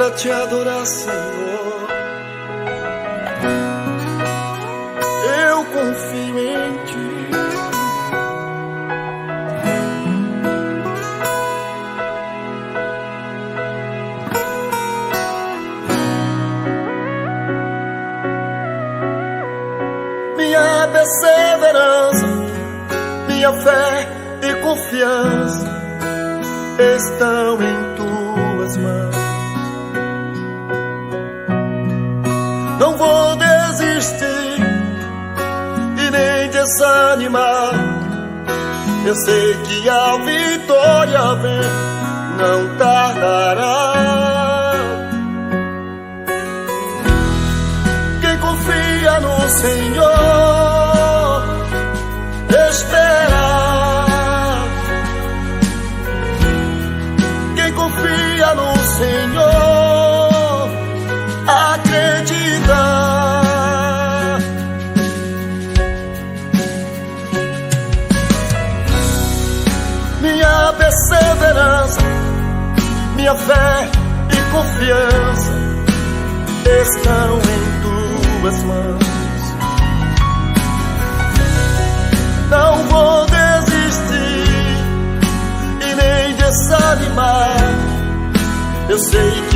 pra te adorar, Senhor. Eu confio em ti. Minha perseverança, minha fé e confiança estão em tuas mãos. Não vou desistir e nem desanimar. Eu sei que a vitória vem, não tardará. Quem confia no Senhor espera. Quem confia no Senhor acredita. Minha perseverança, minha fé e confiança estão em tuas mãos. Não vou desistir e nem desanimar. Eu sei